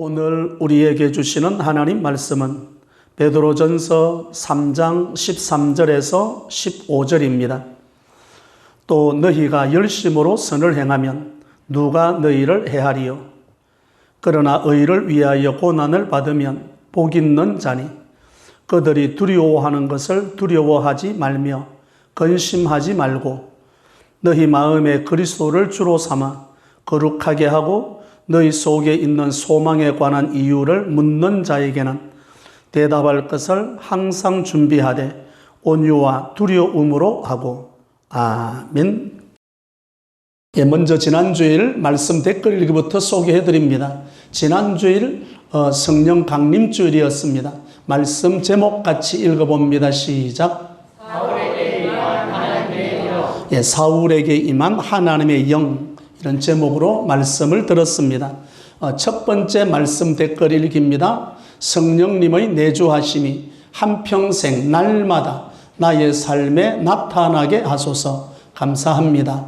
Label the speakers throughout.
Speaker 1: 오늘 우리에게 주시는 하나님 말씀은 베드로전서 3장 13절에서 15절입니다. 또 너희가 열심으로 선을 행하면 누가 너희를 해하리요? 그러나 의를 위하여 고난을 받으면 복 있는 자니 그들이 두려워하는 것을 두려워하지 말며 근심하지 말고 너희 마음에 그리스도를 주로 삼아 거룩하게 하고 너희 속에 있는 소망에 관한 이유를 묻는 자에게는 대답할 것을 항상 준비하되 온유와 두려움으로 하고. 아멘. 먼저 지난주일 말씀 댓글 읽기부터 소개해 드립니다. 지난주일 성령 강림주일이었습니다. 말씀 제목 같이 읽어봅니다. 시작. 사울에게 임한 하나님의 영. 사울에게 임한 하나님의 영. 이런 제목으로 말씀을 들었습니다. 첫 번째 말씀 댓글 읽기입니다. 성령님의 내주하심이 한평생 날마다 나의 삶에 나타나게 하소서. 감사합니다.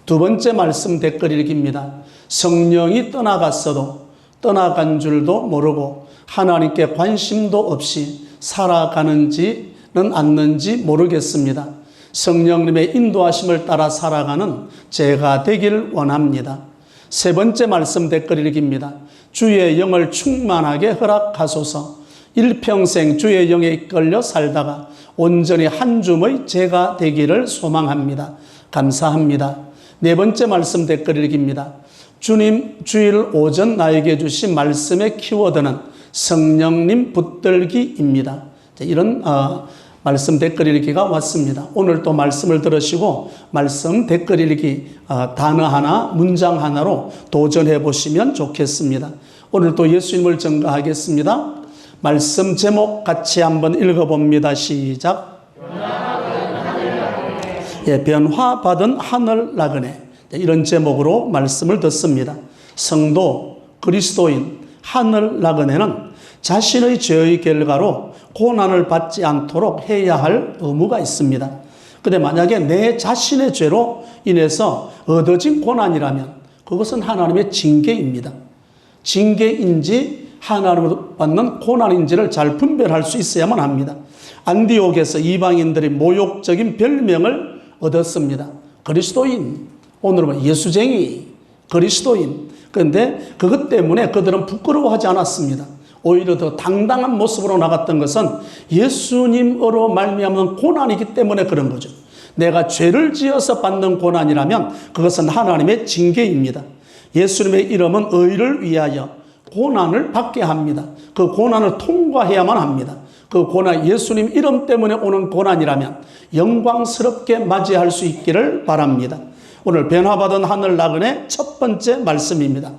Speaker 1: 두 번째 말씀 댓글 읽기입니다. 성령이 떠나갔어도 떠나간 줄도 모르고 하나님께 관심도 없이 살아가는지는 않는지 모르겠습니다. 성령님의 인도하심을 따라 살아가는 제가 되길 원합니다. 세 번째 말씀 댓글 읽기입니다. 주의 영을 충만하게 허락하소서. 일평생 주의 영에 이끌려 살다가 온전히 한 줌의 제가 되기를 소망합니다. 감사합니다. 네 번째 말씀 댓글 읽기입니다. 주님 주일 오전 나에게 주신 말씀의 키워드는 성령님 붙들기입니다. 이런 말씀 댓글 읽기가 왔습니다. 오늘 또 말씀을 들으시고 말씀 댓글 읽기 단어 하나 문장 하나로 도전해 보시면 좋겠습니다. 오늘 또 예수님을 증거하겠습니다. 말씀 제목 같이 한번 읽어봅니다. 시작. 변화받은 하늘 나그네. 이런 제목으로 말씀을 듣습니다. 성도, 그리스도인, 하늘 나그네는 자신의 죄의 결과로 고난을 받지 않도록 해야 할 의무가 있습니다. 그런데 만약에 내 자신의 죄로 인해서 얻어진 고난이라면 그것은 하나님의 징계입니다. 징계인지 하나님으로 받는 고난인지를 잘 분별할 수 있어야만 합니다. 안디옥에서 이방인들이 모욕적인 별명을 얻었습니다. 그리스도인, 오늘은 예수쟁이, 그리스도인. 그런데 그것 때문에 그들은 부끄러워하지 않았습니다. 오히려 더 당당한 모습으로 나갔던 것은 예수님으로 말미암은 고난이기 때문에 그런 거죠. 내가 죄를 지어서 받는 고난이라면 그것은 하나님의 징계입니다. 예수님의 이름은 의를 위하여 고난을 받게 합니다. 그 고난을 통과해야만 합니다. 그 고난, 예수님 이름 때문에 오는 고난이라면 영광스럽게 맞이할 수 있기를 바랍니다. 오늘 변화받은 하늘 나그네 첫 번째 말씀입니다.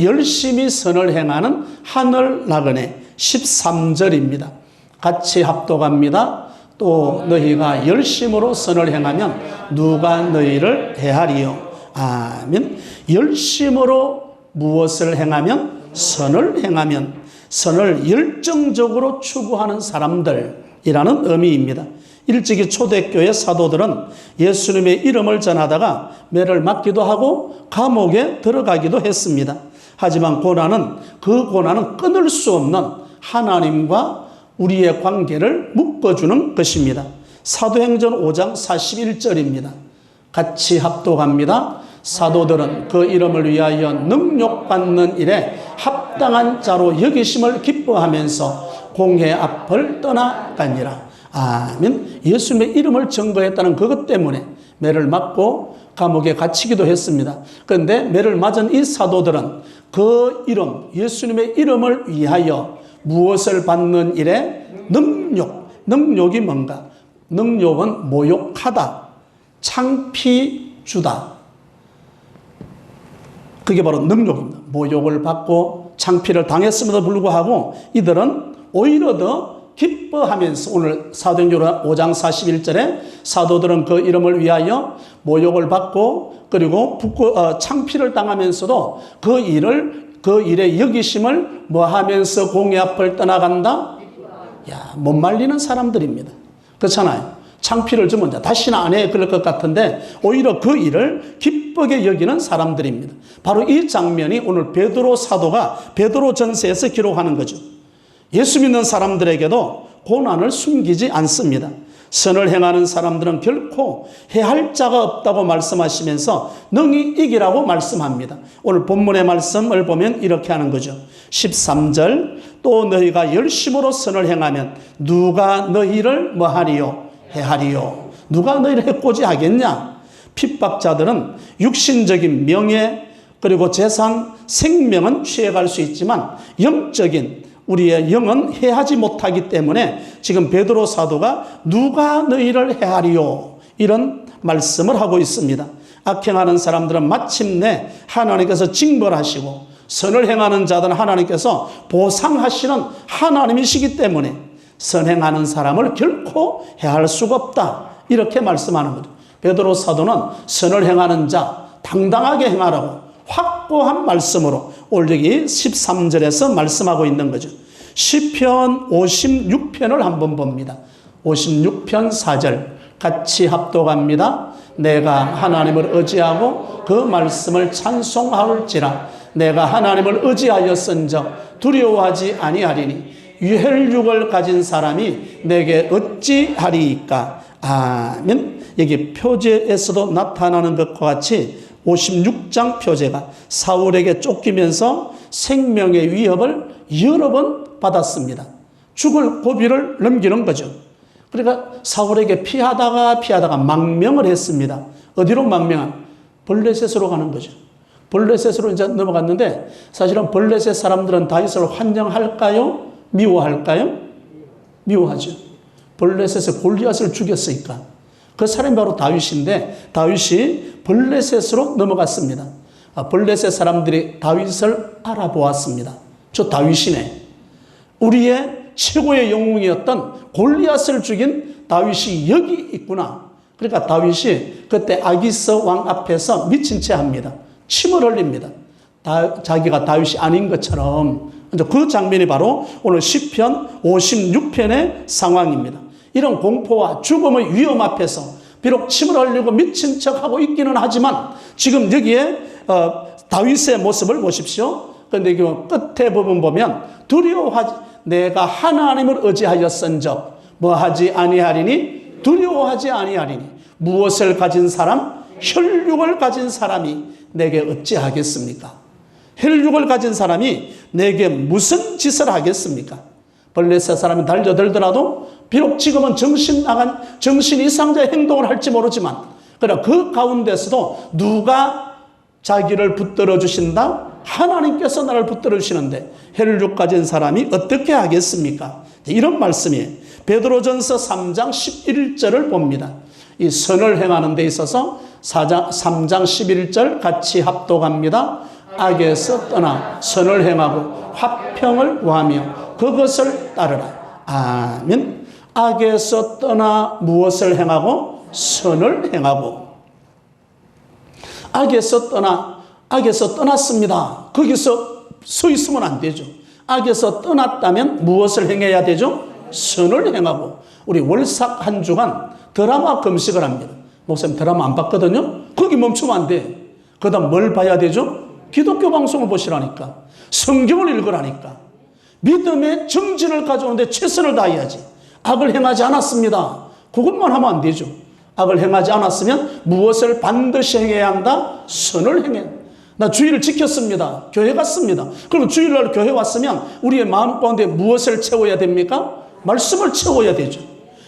Speaker 1: 열심히 선을 행하는 하늘 나그네 13절입니다. 같이 합독합니다. 또 너희가 열심으로 선을 행하면 누가 너희를 해하리요? 아멘. 열심으로 무엇을 행하면? 선을 행하면, 선을 열정적으로 추구하는 사람들이라는 의미입니다. 일찍이 초대교회 사도들은 예수님의 이름을 전하다가 매를 맞기도 하고 감옥에 들어가기도 했습니다. 하지만 그 고난은 끊을 수 없는 하나님과 우리의 관계를 묶어주는 것입니다. 사도행전 5장 41절입니다. 같이 합독합니다. 사도들은 그 이름을 위하여 능욕받는 일에 합당한 자로 여기심을 기뻐하면서 공회 앞을 떠나가니라. 아멘. 예수님의 이름을 증거했다는 그것 때문에 매를 맞고 감옥에 갇히기도 했습니다. 그런데 매를 맞은 이 사도들은 그 이름, 예수님의 이름을 위하여 무엇을 받는 일에? 능욕이 뭔가? 능욕은 모욕하다, 창피 주다. 그게 바로 능욕입니다. 모욕을 받고 창피를 당했음에도 불구하고 이들은 오히려 더 기뻐하면서 오늘 사도행전 5장 41절에 사도들은 그 이름을 위하여 모욕을 받고 그리고 창피를 당하면서도 그 일의 여기심을 뭐 하면서 공회 앞을 떠나간다? 못 말리는 사람들입니다. 그렇잖아요. 창피를 주면 다시는 안 해 그럴 것 같은데 오히려 그 일을 기쁘게 여기는 사람들입니다. 바로 이 장면이 오늘 베드로 사도가 베드로전서에서 기록하는 거죠. 예수 믿는 사람들에게도 고난을 숨기지 않습니다. 선을 행하는 사람들은 결코 해할 자가 없다고 말씀하시면서 능히 이기라고 말씀합니다. 오늘 본문의 말씀을 보면 이렇게 하는 거죠. 13절 또 너희가 열심으로 선을 행하면 누가 너희를 뭐하리요? 해하리요. 누가 너희를 해코지 하겠냐? 핍박자들은 육신적인 명예 그리고 재산, 생명은 취해갈 수 있지만 영적인 우리의 영은 해하지 못하기 때문에 지금 베드로 사도가 누가 너희를 해하리요? 이런 말씀을 하고 있습니다. 악행하는 사람들은 마침내 하나님께서 징벌하시고 선을 행하는 자들은 하나님께서 보상하시는 하나님이시기 때문에 선행하는 사람을 결코 해할 수가 없다. 이렇게 말씀하는 거죠. 베드로 사도는 선을 행하는 자 당당하게 행하라고 확고한 말씀으로 오늘 여기 13절에서 말씀하고 있는 거죠. 시편 56편을 한번 봅니다. 56편 4절 같이 합독합니다. 내가 하나님을 의지하고 그 말씀을 찬송하올지라 내가 하나님을 의지하였은즉 두려워하지 아니하리니 유혈육을 가진 사람이 내게 어찌하리이까. 아멘. 여기 표제에서도 나타나는 것과 같이 56장 표제가 사울에게 쫓기면서 생명의 위협을 여러 번 받았습니다. 죽을 고비를 넘기는 거죠. 그러니까 사울에게 피하다가 망명을 했습니다. 어디로 망명한? 블레셋으로 가는 거죠. 블레셋으로 이제 넘어갔는데 사실은 블레셋 사람들은 다윗을 환영할까요? 미워할까요? 미워하죠. 블레셋에 골리앗을 죽였으니까. 그 사람이 바로 다윗인데 다윗이 블레셋으로 넘어갔습니다. 블레셋 사람들이 다윗을 알아보았습니다. 저 다윗이네. 우리의 최고의 영웅이었던 골리앗을 죽인 다윗이 여기 있구나. 그러니까 다윗이 그때 아기스 왕 앞에서 미친 채 합니다. 침을 흘립니다. 자기가 다윗이 아닌 것처럼. 그 장면이 바로 오늘 시편 56편의 상황입니다. 이런 공포와 죽음의 위험 앞에서 비록 침을 흘리고 미친 척하고 있기는 하지만 지금 여기에 다윗의 모습을 보십시오. 그런데 끝에 부분 보면 두려워하지 내가 하나님을 의지하였은즉 뭐하지 아니하리니 두려워하지 아니하리니 무엇을 가진 사람? 혈육을 가진 사람이 내게 어찌하겠습니까? 혈육을 가진 사람이 내게 무슨 짓을 하겠습니까? 블레셋 사람이 달려들더라도 비록 지금은 정신 이상자의 행동을 할지 모르지만 그러나 그 가운데서도 누가 자기를 붙들어 주신다? 하나님께서 나를 붙들어 주시는데 혈육 가진 사람이 어떻게 하겠습니까? 이런 말씀이에요. 베드로전서 3장 11절을 봅니다. 이 선을 행하는 데 있어서 3장 11절 같이 합독합니다. 악에서 떠나 선을 행하고 화평을 구하며 그것을 따르라. 아멘. 악에서 떠나 무엇을 행하고? 선을 행하고. 악에서 떠났습니다. 거기서 서 있으면 안 되죠. 악에서 떠났다면 무엇을 행해야 되죠? 선을 행하고. 우리 월삭 한 주간 드라마 검색을 합니다. 목사님 드라마 안 봤거든요? 거기 멈추면 안 돼. 그 다음 뭘 봐야 되죠? 기독교 방송을 보시라니까. 성경을 읽으라니까. 믿음의 정진을 가져오는데 최선을 다해야지. 악을 행하지 않았습니다. 그것만 하면 안 되죠. 악을 행하지 않았으면 무엇을 반드시 행해야 한다? 선을 행해야 한다. 나 주일을 지켰습니다. 교회 갔습니다. 그럼 주일날 교회 왔으면 우리의 마음 가운데 무엇을 채워야 됩니까? 말씀을 채워야 되죠.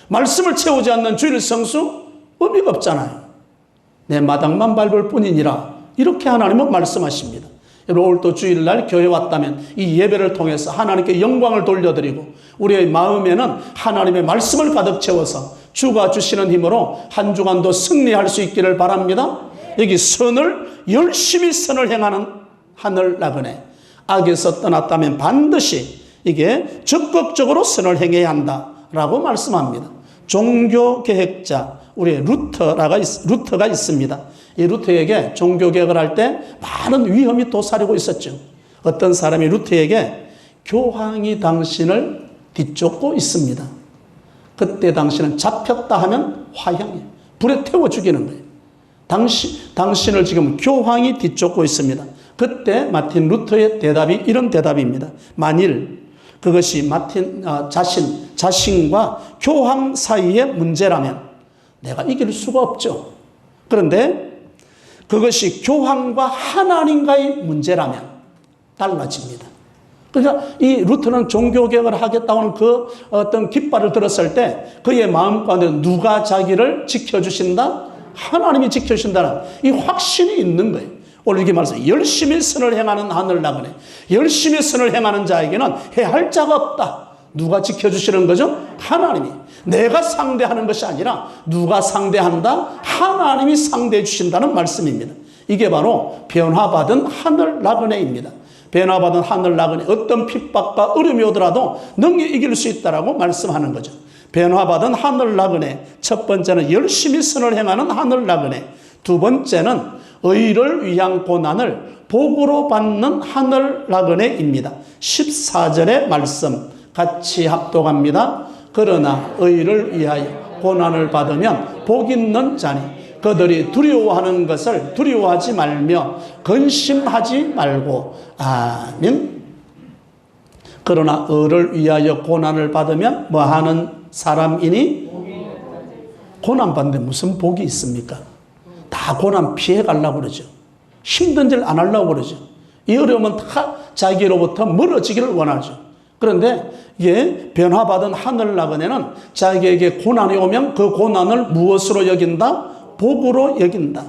Speaker 1: 말씀을 채우지 않는 주일 성수 의미가 없잖아요. 내 마당만 밟을 뿐이니라. 이렇게 하나님은 말씀하십니다. 여러분 오늘 또 주일날 교회 왔다면 이 예배를 통해서 하나님께 영광을 돌려드리고 우리의 마음에는 하나님의 말씀을 가득 채워서 주가 주시는 힘으로 한 주간도 승리할 수 있기를 바랍니다. 여기 열심히 선을 행하는 하늘 나그네. 악에서 떠났다면 반드시 이게 적극적으로 선을 행해야 한다라고 말씀합니다. 종교개혁자 우리 루터가 있습니다. 이 루터에게 종교개혁을 할 때 많은 위험이 도사리고 있었죠. 어떤 사람이 루터에게 교황이 당신을 뒤쫓고 있습니다. 그때 당신은 잡혔다 하면 화형이에요. 불에 태워 죽이는 거예요. 당신을 지금 교황이 뒤쫓고 있습니다. 그때 마틴 루터의 대답이 이런 대답입니다. 만일 그것이 자신과 교황 사이의 문제라면 내가 이길 수가 없죠. 그런데 그것이 교황과 하나님과의 문제라면 달라집니다. 그러니까 이 루터는 종교개혁을 하겠다는 그 어떤 깃발을 들었을 때 그의 마음 가운데 누가 자기를 지켜주신다? 하나님이 지켜주신다는 이 확신이 있는 거예요. 오늘 이렇게 말해서 열심히 선을 행하는 하늘 나그네, 열심히 선을 행하는 자에게는 해할 자가 없다. 누가 지켜주시는 거죠? 하나님이. 내가 상대하는 것이 아니라 누가 상대한다? 하나님이 상대해 주신다는 말씀입니다. 이게 바로 변화받은 하늘 나그네입니다. 변화받은 하늘 나그네, 어떤 핍박과 어려움이 오더라도 능히 이길 수 있다라고 말씀하는 거죠. 변화받은 하늘 나그네, 첫 번째는 열심히 선을 행하는 하늘 나그네, 두 번째는 의를 위한 고난을 복으로 받는 하늘 나그네입니다. 14절의 말씀 같이 합독합니다. 그러나 의를 위하여 고난을 받으면 복 있는 자니 그들이 두려워하는 것을 두려워하지 말며 근심하지 말고. 아멘. 그러나 의를 위하여 고난을 받으면 뭐하는 사람이니? 고난받는데 무슨 복이 있습니까? 다 고난 피해 가려고 그러죠. 힘든 일 안 하려고 그러죠. 이 어려움은 다 자기로부터 멀어지기를 원하죠. 그런데 이게 변화받은 하늘 나그네는 자기에게 고난이 오면 그 고난을 무엇으로 여긴다? 복으로 여긴다.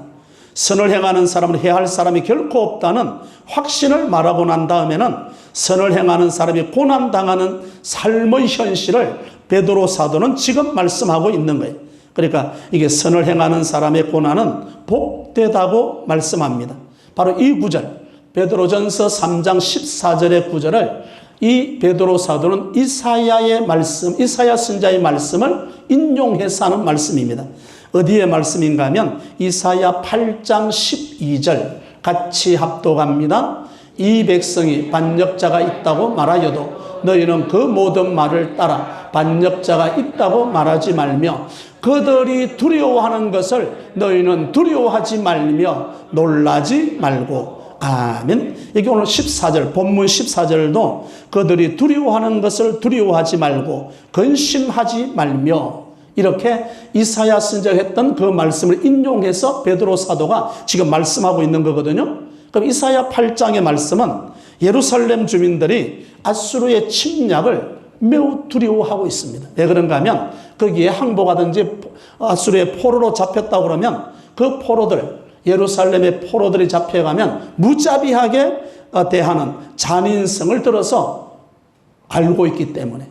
Speaker 1: 선을 행하는 사람은 해야 할 사람이 결코 없다는 확신을 말하고 난 다음에는 선을 행하는 사람이 고난당하는 삶의 현실을 베드로 사도는 지금 말씀하고 있는 거예요. 그러니까 이게 선을 행하는 사람의 고난은 복되다고 말씀합니다. 바로 이 구절, 베드로전서 3장 14절의 구절을 이 베드로 사도는 이사야의 말씀, 이사야 선지자의 말씀을 인용해서 하는 말씀입니다. 어디에 말씀인가 하면 이사야 8장 12절 같이 합독합니다. 이 백성이 반역자가 있다고 말하여도 너희는 그 모든 말을 따라 반역자가 있다고 말하지 말며 그들이 두려워하는 것을 너희는 두려워하지 말며 놀라지 말고. 아멘. 여기 오늘 14절, 본문 14절도 그들이 두려워하는 것을 두려워하지 말고 근심하지 말며, 이렇게 이사야 선지자가 했던 그 말씀을 인용해서 베드로 사도가 지금 말씀하고 있는 거거든요. 그럼 이사야 8장의 말씀은 예루살렘 주민들이 아수르의 침략을 매우 두려워하고 있습니다. 왜 그런가 하면 거기에 항복하든지 아수르의 포로로 잡혔다고 그러면 그 포로들, 예루살렘의 포로들이 잡혀가면 무자비하게 대하는 잔인성을 들어서 알고 있기 때문에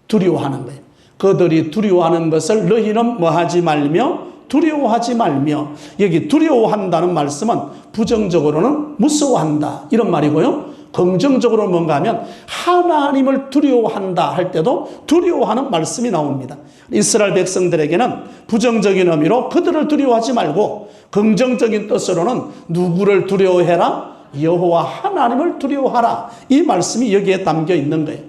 Speaker 1: 두려워하는 거예요. 그들이 두려워하는 것을 너희는 뭐하지 말며 두려워하지 말며, 여기 두려워한다는 말씀은 부정적으로는 무서워한다 이런 말이고요. 긍정적으로 뭔가 하면 하나님을 두려워한다 할 때도 두려워하는 말씀이 나옵니다. 이스라엘 백성들에게는 부정적인 의미로 그들을 두려워하지 말고 긍정적인 뜻으로는 누구를 두려워해라? 여호와 하나님을 두려워하라. 이 말씀이 여기에 담겨 있는 거예요.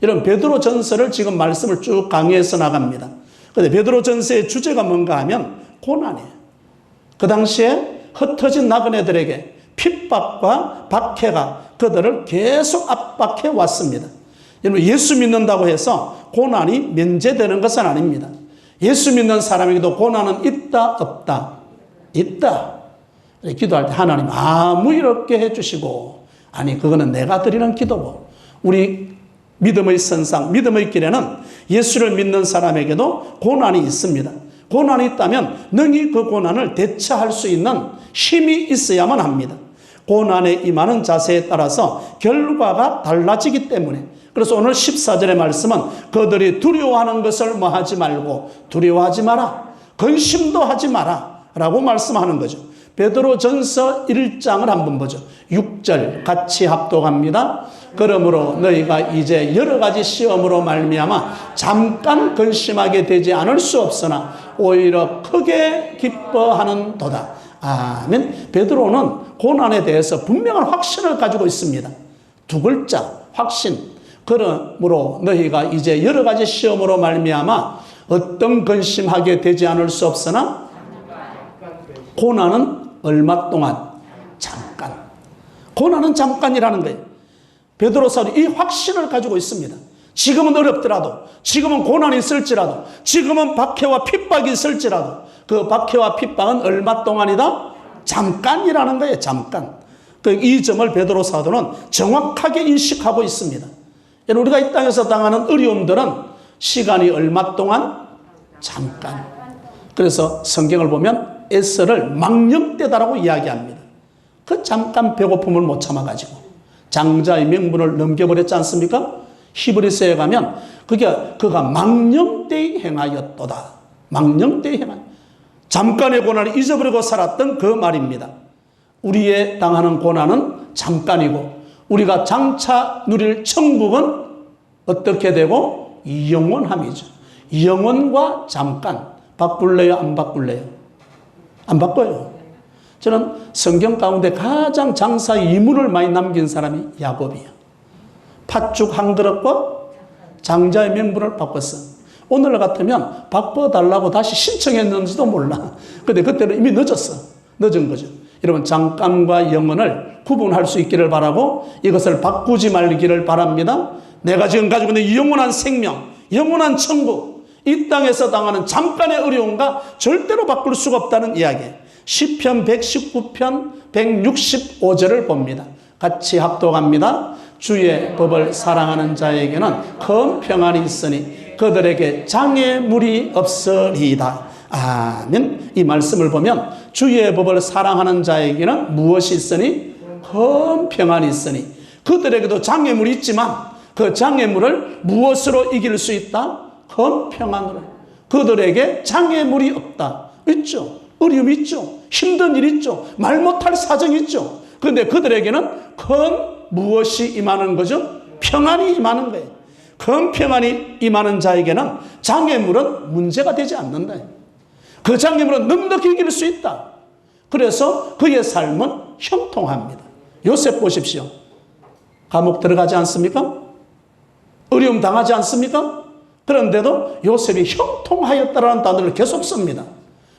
Speaker 1: 이런 베드로 전서를 지금 말씀을 쭉 강의해서 나갑니다. 그런데 베드로 전서의 주제가 뭔가 하면 고난이에요. 그 당시에 흩어진 나그네들에게 핍박과 박해가 그들을 계속 압박해 왔습니다. 여러분, 예수 믿는다고 해서 고난이 면제되는 것은 아닙니다. 예수 믿는 사람에게도 고난은 있다 없다? 있다. 기도할 때 하나님 아무 일 없게 해주시고, 아니 그거는 내가 드리는 기도고, 우리 믿음의 선상, 믿음의 길에는 예수를 믿는 사람에게도 고난이 있습니다. 고난이 있다면 능히 그 고난을 대처할 수 있는 힘이 있어야만 합니다. 고난에 임하는 자세에 따라서 결과가 달라지기 때문에, 그래서 오늘 14절의 말씀은 그들이 두려워하는 것을 뭐 하지 말고 두려워하지 마라, 근심도 하지 마라 라고 말씀하는 거죠. 베드로전서 1장을 한번 보죠. 6절 같이 합독합니다. 그러므로 너희가 이제 여러 가지 시험으로 말미암아 잠깐 근심하게 되지 않을 수 없으나 오히려 크게 기뻐하는도다. 아멘. 베드로는 고난에 대해서 분명한 확신을 가지고 있습니다. 두 글자 확신. 그러므로 너희가 이제 여러 가지 시험으로 말미암아 어떤 근심하게 되지 않을 수 없으나 고난은 얼마 동안? 잠깐. 고난은 잠깐이라는 거예요. 베드로 사도 이 확신을 가지고 있습니다. 지금은 어렵더라도, 지금은 고난이 있을지라도, 지금은 박해와 핍박이 있을지라도 그 박해와 핍박은 얼마 동안이다? 잠깐이라는 거예요. 잠깐. 이 점을 베드로 사도는 정확하게 인식하고 있습니다. 우리가 이 땅에서 당하는 어려움들은 시간이 얼마 동안? 잠깐. 그래서 성경을 보면 에스를 망령되다라고 이야기합니다. 그 잠깐 배고픔을 못 참아가지고 장자의 명분을 넘겨버렸지 않습니까? 히브리서에 가면 그가 망령되이 행하였도다. 망령되이 행한. 잠깐의 고난을 잊어버리고 살았던 그 말입니다. 우리의 당하는 고난은 잠깐이고 우리가 장차 누릴 천국은 어떻게 되고? 영원함이죠. 영원과 잠깐. 바꿀래요? 안 바꿀래요? 안 바꿔요. 저는 성경 가운데 가장 장사의 이문을 많이 남긴 사람이 야곱이에요. 팥죽 한 그릇과 장자의 명분을 바꿨어. 오늘 같으면 바꿔달라고 다시 신청했는지도 몰라. 근데 그때는 이미 늦었어. 늦은 거죠. 여러분, 잠깐과 영원을 구분할 수 있기를 바라고 이것을 바꾸지 말기를 바랍니다. 내가 지금 가지고 있는 영원한 생명, 영원한 천국, 이 땅에서 당하는 잠깐의 어려움과 절대로 바꿀 수가 없다는 이야기. 시편 119편 165절을 봅니다. 같이 합독합니다. 주의 법을 사랑하는 자에게는 큰 평안이 있으니 그들에게 장애물이 없으리이다. 아멘. 이 말씀을 보면 주의 법을 사랑하는 자에게는 무엇이 있으니? 큰 평안이 있으니. 그들에게도 장애물이 있지만 그 장애물을 무엇으로 이길 수 있다? 큰 평안으로. 그들에게 장애물이 없다. 있죠. 어려움이 있죠. 힘든 일 있죠. 말 못할 사정이 있죠. 그런데 그들에게는 큰 무엇이 임하는 거죠? 평안이 임하는 거예요. 큰 평안이 임하는 자에게는 장애물은 문제가 되지 않는다. 그 장애물은 넉넉히 이길 수 있다. 그래서 그의 삶은 형통합니다. 요셉 보십시오. 감옥 들어가지 않습니까? 어려움 당하지 않습니까? 그런데도 요셉이 형통하였다라는 단어를 계속 씁니다.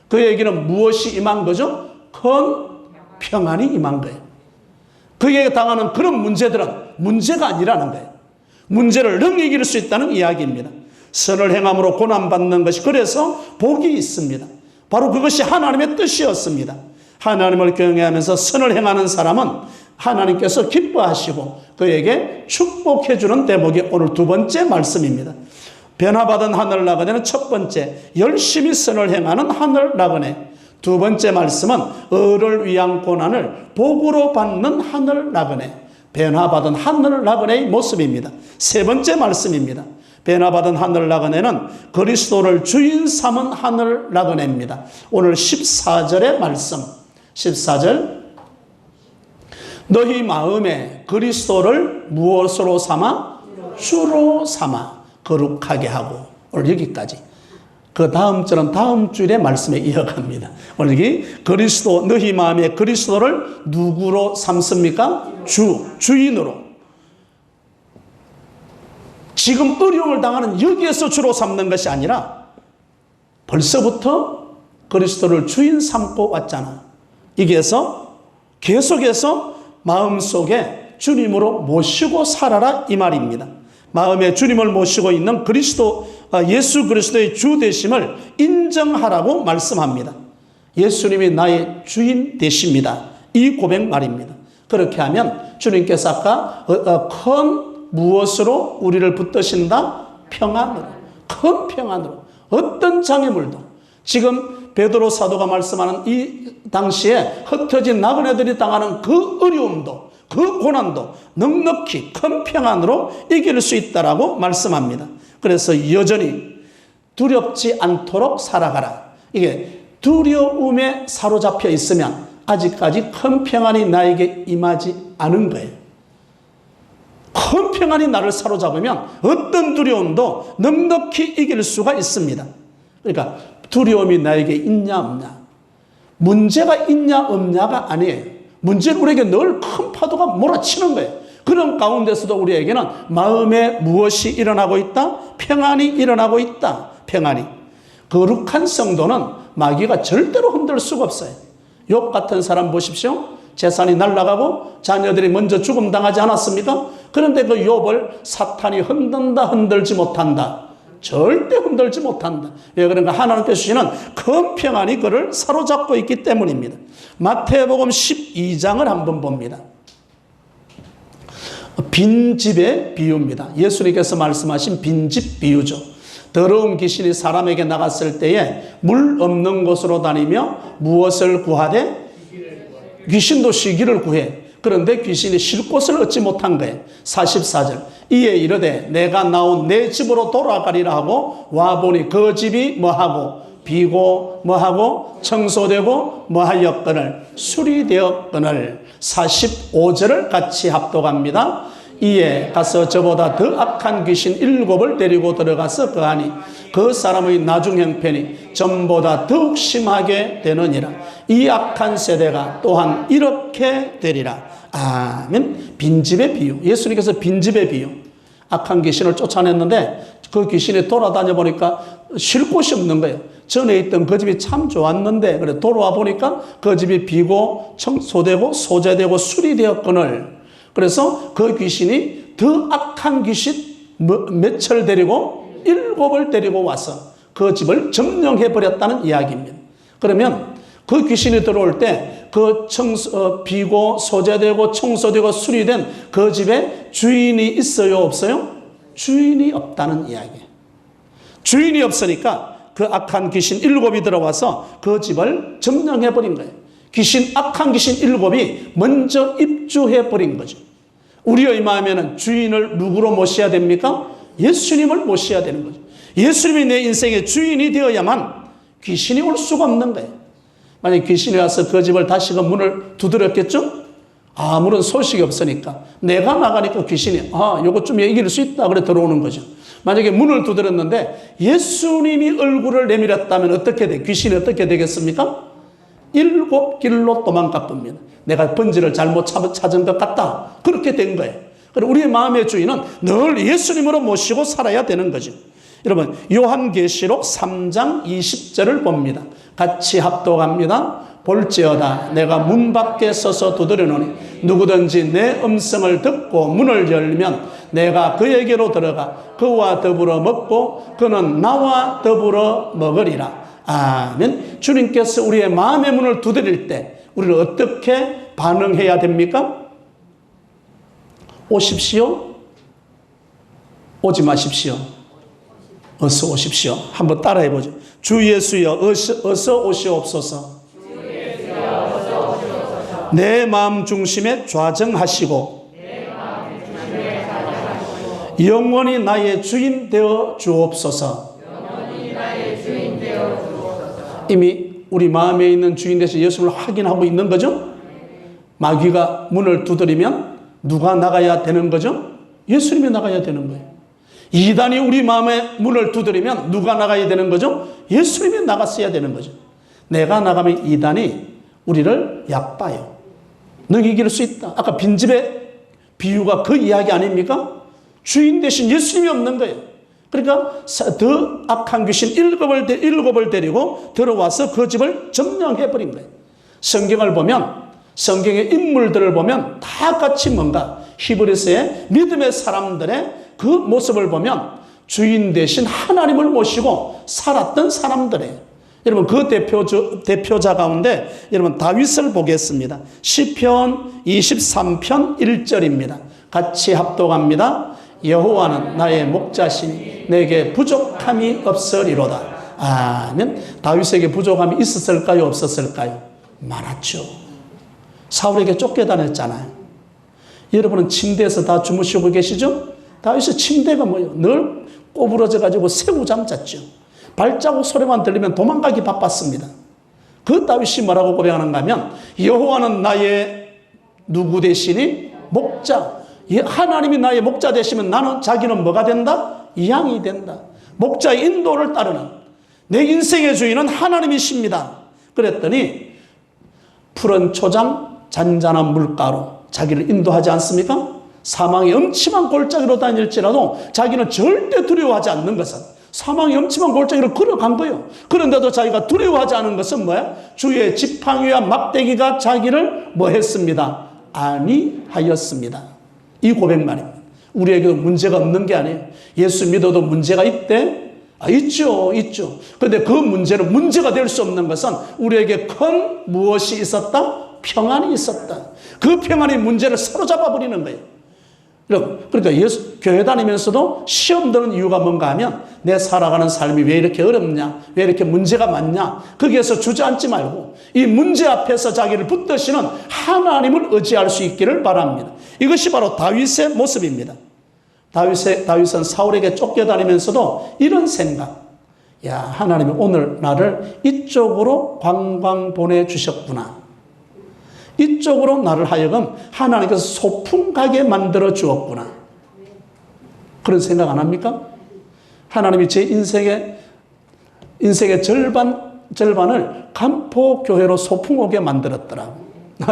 Speaker 1: 그에게는 무엇이 임한 거죠? 큰 평안이 임한 거예요. 그에게 당하는 그런 문제들은 문제가 아니라는 거예요. 문제를 능히 이길 수 있다는 이야기입니다. 선을 행함으로 고난받는 것이 그래서 복이 있습니다. 바로 그것이 하나님의 뜻이었습니다. 하나님을 경외하면서 선을 행하는 사람은 하나님께서 기뻐하시고 그에게 축복해 주는 대목이 오늘 두 번째 말씀입니다. 변화받은 하늘 나그네는 첫 번째, 열심히 선을 행하는 하늘 나그네. 두 번째 말씀은 을을 위한 고난을 복으로 받는 하늘 나그네. 변화받은 하늘 나그네의 모습입니다. 세 번째 말씀입니다. 변화받은 하늘 나그네는 그리스도를 주인 삼은 하늘 나그네입니다. 오늘 14절의 말씀. 14절. 너희 마음에 그리스도를 무엇으로 삼아? 주로 삼아 거룩하게 하고. 오늘 여기까지. 그 다음 절은 다음 주일의 말씀에 이어갑니다. 오늘 여기 그리스도, 너희 마음에 그리스도를 누구로 삼습니까? 주인으로. 지금 어려움을 당하는 여기에서 주로 삼는 것이 아니라 벌써부터 그리스도를 주인 삼고 왔잖아. 여기에서 계속해서 마음속에 주님으로 모시고 살아라 이 말입니다. 마음에 주님을 모시고 있는 예수 그리스도의 주 되심을 인정하라고 말씀합니다. 예수님이 나의 주인 되십니다. 이 고백 말입니다. 그렇게 하면 주님께서 아까 큰 무엇으로 우리를 붙드신다? 평안으로. 큰 평안으로. 어떤 장애물도. 지금 베드로 사도가 말씀하는 이 당시에 흩어진 나그네들이 당하는 그 어려움도, 그 고난도 넉넉히 큰 평안으로 이길 수 있다라고 말씀합니다. 그래서 여전히 두렵지 않도록 살아가라. 이게 두려움에 사로잡혀 있으면 아직까지 큰 평안이 나에게 임하지 않은 거예요. 큰 평안이 나를 사로잡으면 어떤 두려움도 넉넉히 이길 수가 있습니다. 그러니까 두려움이 나에게 있냐 없냐, 문제가 있냐 없냐가 아니에요. 문제는 우리에게 늘 큰 파도가 몰아치는 거예요. 그런 가운데서도 우리에게는 마음에 무엇이 일어나고 있다? 평안이 일어나고 있다. 평안이. 거룩한 성도는 마귀가 절대로 흔들 수가 없어요. 욥 같은 사람 보십시오. 재산이 날아가고 자녀들이 먼저 죽음 당하지 않았습니까? 그런데 그 욥을 사탄이 흔든다 흔들지 못한다. 절대 흔들지 못한다. 왜 그런가? 하나님께서 주시는 큰 평안이 그를 사로잡고 있기 때문입니다. 마태복음 12장을 한번 봅니다. 빈집의 비유입니다. 예수님께서 말씀하신 빈집 비유죠. 더러운 귀신이 사람에게 나갔을 때에 물 없는 곳으로 다니며 무엇을 구하되? 귀신도 쉬기를 구해. 그런데 귀신이 쉴 곳을 얻지 못한 거예요. 44절. 이에 이르되 내가 나온 내 집으로 돌아가리라 하고 와보니 그 집이 뭐하고 비고 뭐하고 청소되고 뭐하였거늘 수리되었거늘. 45절을 같이 합독합니다. 이에 가서 저보다 더 악한 귀신 7을 데리고 들어가서 거하니 그 사람의 나중 형편이 전보다 더욱 심하게 되느니라. 이 악한 세대가 또한 이렇게 되리라. 아멘. 빈집의 비유. 예수님께서 빈집의 비유. 악한 귀신을 쫓아냈는데 그 귀신이 돌아다녀 보니까 쉴 곳이 없는 거예요. 전에 있던 그 집이 참 좋았는데 그래 돌아와 보니까 그 집이 비고 청소되고 소재되고 수리되었거늘. 그래서 그 귀신이 더 악한 귀신 몇을 데리고 7을 데리고 와서 그 집을 점령해 버렸다는 이야기입니다. 그러면 그 귀신이 들어올 때 그 비고 소재되고 청소되고 수리된 그 집에 주인이 있어요 없어요? 주인이 없다는 이야기예요. 주인이 없으니까 그 악한 귀신 7이 들어와서 그 집을 점령해 버린 거예요. 악한 귀신 7이 먼저 입주해 버린 거죠. 우리의 마음에는 주인을 누구로 모셔야 됩니까? 예수님을 모셔야 되는 거죠. 예수님이 내 인생의 주인이 되어야만 귀신이 올 수가 없는 거예요. 만약 귀신이 와서 그 집을 다시금 문을 두드렸겠죠? 아무런 소식이 없으니까. 내가 나가니까 귀신이 요거 좀 이길 수 있다 그래 들어오는 거죠. 만약에 문을 두드렸는데 예수님이 얼굴을 내밀었다면 어떻게 돼? 귀신이 어떻게 되겠습니까? 7길로 도망가 봅니다. 내가 번지를 잘못 찾은 것 같다. 그렇게 된 거예요. 그리고 우리의 마음의 주인은 늘 예수님으로 모시고 살아야 되는 거죠. 여러분 요한계시록 3장 20절을 봅니다. 같이 합독합니다. 볼지어다 내가 문 밖에 서서 두드리노니 누구든지 내 음성을 듣고 문을 열면 내가 그에게로 들어가 그와 더불어 먹고 그는 나와 더불어 먹으리라. 아멘. 주님께서 우리의 마음의 문을 두드릴 때 우리는 어떻게 반응해야 됩니까? 오십시오? 오지 마십시오. 어서 오십시오. 한번 따라해보죠. 주 예수여 어서 오시옵소서. 내 마음 중심에 좌정하시고 영원히 나의 주인 되어 주옵소서. 이미 우리 마음에 있는 주인 대신 예수님을 확인하고 있는 거죠. 마귀가 문을 두드리면 누가 나가야 되는 거죠? 예수님이 나가야 되는 거예요. 이단이 우리 마음의 문을 두드리면 누가 나가야 되는 거죠? 예수님이 나갔어야 되는 거죠. 내가 나가면 이단이 우리를 얕봐요. 너 이길 수 있다. 아까 빈집의 비유가 그 이야기 아닙니까? 주인 대신 예수님이 없는 거예요. 그러니까 더 악한 귀신 7을 데리고 들어와서 그 집을 점령해버린 거예요. 성경을 보면 성경의 인물들을 보면 다 같이 뭔가 히브리서의 믿음의 사람들의 그 모습을 보면 주인 대신 하나님을 모시고 살았던 사람들이에요. 여러분 그 대표자 가운데 여러분 다윗을 보겠습니다. 시편 23편 1절입니다. 같이 합독합니다. 여호와는 나의 목자시니 내게 부족함이 없으리로다. 아멘. 다윗에게 부족함이 있었을까요? 없었을까요? 많았죠. 사울에게 쫓겨다녔잖아요. 여러분은 침대에서 다 주무시고 계시죠? 다윗의 침대가 뭐예요? 늘 꼬부러져 가지고 새우잠 잤죠. 발자국 소리만 들리면 도망가기 바빴습니다. 그 다윗이 뭐라고 고백하는가 하면 여호와는 나의 누구 되시니? 목자. 하나님이 나의 목자 되시면 나는 자기는 뭐가 된다? 양이 된다. 목자의 인도를 따르는 내 인생의 주인은 하나님이십니다. 그랬더니 푸른 초장 잔잔한 물가로 자기를 인도하지 않습니까? 사망의 음침한 골짜기로 다닐지라도 자기는 절대 두려워하지 않는 것은 사망의 엄침한 골짜기를 걸어간 거예요. 그런데도 자기가 두려워하지 않은 것은 뭐야? 주의 지팡이와 막대기가 자기를 뭐 했습니다? 아니하였습니다. 이 고백 말입니다. 우리에게도 문제가 없는 게 아니에요. 예수 믿어도 문제가 있대? 있죠. 그런데 그 문제는 문제가 될 수 없는 것은 우리에게 큰 무엇이 있었다? 평안이 있었다. 그 평안이 문제를 사로잡아 버리는 거예요. 그러니까 교회 다니면서도 시험 드는 이유가 뭔가 하면 내 살아가는 삶이 왜 이렇게 어렵냐, 왜 이렇게 문제가 많냐, 거기에서 주저앉지 말고 이 문제 앞에서 자기를 붙드시는 하나님을 의지할 수 있기를 바랍니다. 이것이 바로 다윗의 모습입니다. 다윗은 사울에게 쫓겨다니면서도 이런 생각, 야, 하나님이 오늘 나를 이쪽으로 관광 보내주셨구나. 이쪽으로 나를 하여금 하나님께서 소풍 가게 만들어 주었구나. 그런 생각 안 합니까? 하나님이 제 인생의 절반을 간포교회로 소풍 오게 만들었더라고.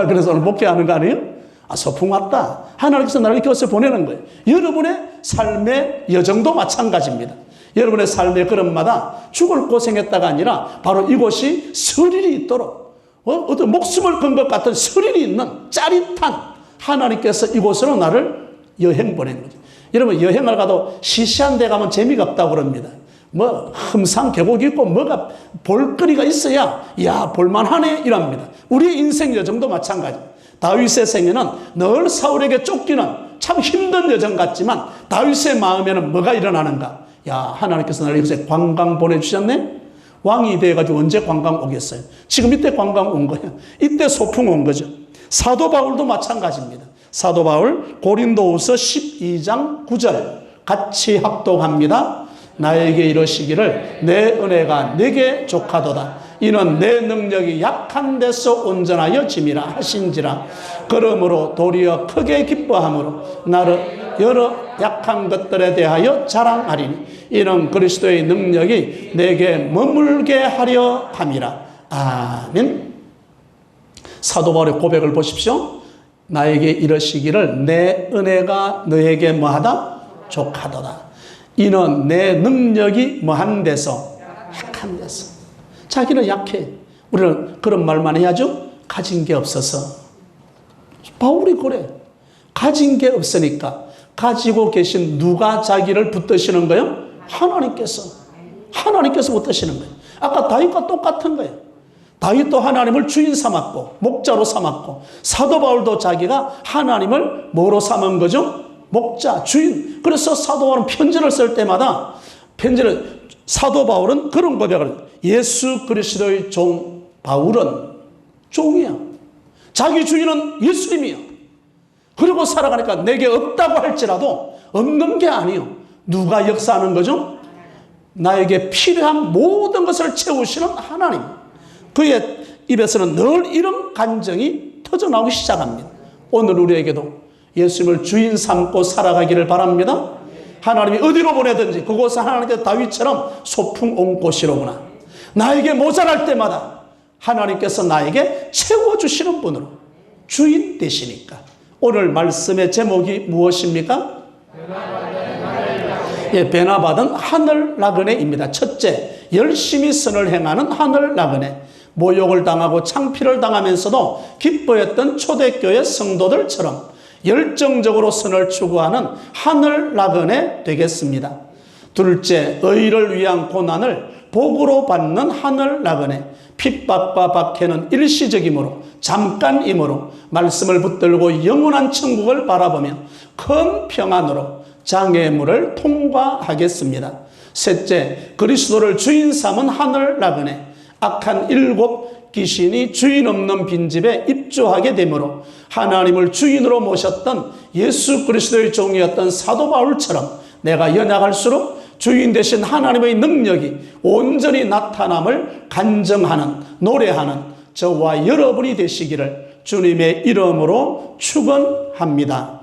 Speaker 1: 그래서 오늘 목회하는 거 아니에요? 소풍 왔다. 하나님께서 나를 이곳에 보내는 거예요. 여러분의 삶의 여정도 마찬가지입니다. 여러분의 삶의 걸음마다 죽을 고생했다가 아니라 바로 이곳이 스릴이 있도록 어떤 목숨을 건 것 같은 스릴이 있는 짜릿한 하나님께서 이곳으로 나를 여행 보낸 거죠. 여러분 여행을 가도 시시한 데 가면 재미가 없다고 그럽니다. 뭐 흠상 계곡이 있고 뭐가 볼거리가 있어야 야 볼만하네 이랍니다. 우리의 인생 여정도 마찬가지. 다윗의 생애는 늘 사울에게 쫓기는 참 힘든 여정 같지만 다윗의 마음에는 뭐가 일어나는가? 야 하나님께서 나를 이곳에 관광 보내주셨네? 왕이 돼가지고 언제 관광 오겠어요? 지금 이때 관광 온 거예요. 이때 소풍 온 거죠. 사도 바울도 마찬가지입니다. 사도 바울 고린도후서 12장 9절 같이 합독합니다. 나에게 이러시기를 내 은혜가 내게 족하도다. 이는 내 능력이 약한 데서 온전하여 짐이라 하신지라. 그러므로 도리어 크게 기뻐함으로 나를 여러 약한 것들에 대하여 자랑하리니 이는 그리스도의 능력이 내게 머물게 하려 함이라. 아멘. 사도 바울의 고백을 보십시오. 나에게 이러시기를 내 은혜가 너에게 뭐하다? 족하도다. 이는 내 능력이 뭐한 데서? 약한 데서. 자기는 약해. 우리는 그런 말만 해야죠. 가진 게 없어서. 바울이 그래. 가진 게 없으니까 가지고 계신 누가 자기를 붙드시는 거예요? 하나님께서 붙드시는 거예요. 아까 다윗과 똑같은 거예요. 다윗도 하나님을 주인 삼았고 목자로 삼았고 사도 바울도 자기가 하나님을 뭐로 삼은 거죠? 목자, 주인. 그래서 사도 바울은 편지를 쓸 때마다 사도 바울은 그런 고백을 해요. 예수 그리스도의 종 바울은 종이야. 자기 주인은 예수님이야. 그리고 살아가니까 내게 없다고 할지라도 없는 게 아니에요. 누가 역사하는 거죠? 나에게 필요한 모든 것을 채우시는 하나님. 그의 입에서는 늘 이런 간증이 터져나오기 시작합니다. 오늘 우리에게도 예수님을 주인 삼고 살아가기를 바랍니다. 하나님이 어디로 보내든지 그곳은 하나님께서 다윗처럼 소풍 온 곳이로구나. 나에게 모자랄 때마다 하나님께서 나에게 채워주시는 분으로 주인 되시니까. 오늘 말씀의 제목이 무엇입니까? 변화받은 하늘 나그네입니다. 첫째, 열심히 선을 행하는 하늘 나그네. 모욕을 당하고 창피를 당하면서도 기뻐했던 초대교회 성도들처럼 열정적으로 선을 추구하는 하늘 나그네 되겠습니다. 둘째, 의를 위한 고난을 복으로 받는 하늘 나그네. 핍박과 박해는 일시적이므로 잠깐이므로 말씀을 붙들고 영원한 천국을 바라보며 큰 평안으로 장애물을 통과하겠습니다. 셋째, 그리스도를 주인 삼은 하늘 나그네. 악한 7 귀신이 주인 없는 빈집에 입주하게 되므로 하나님을 주인으로 모셨던 예수 그리스도의 종이었던 사도 바울처럼 내가 연약할수록 주인 되신 하나님의 능력이 온전히 나타남을 간증하는, 노래하는 저와 여러분이 되시기를 주님의 이름으로 축원합니다.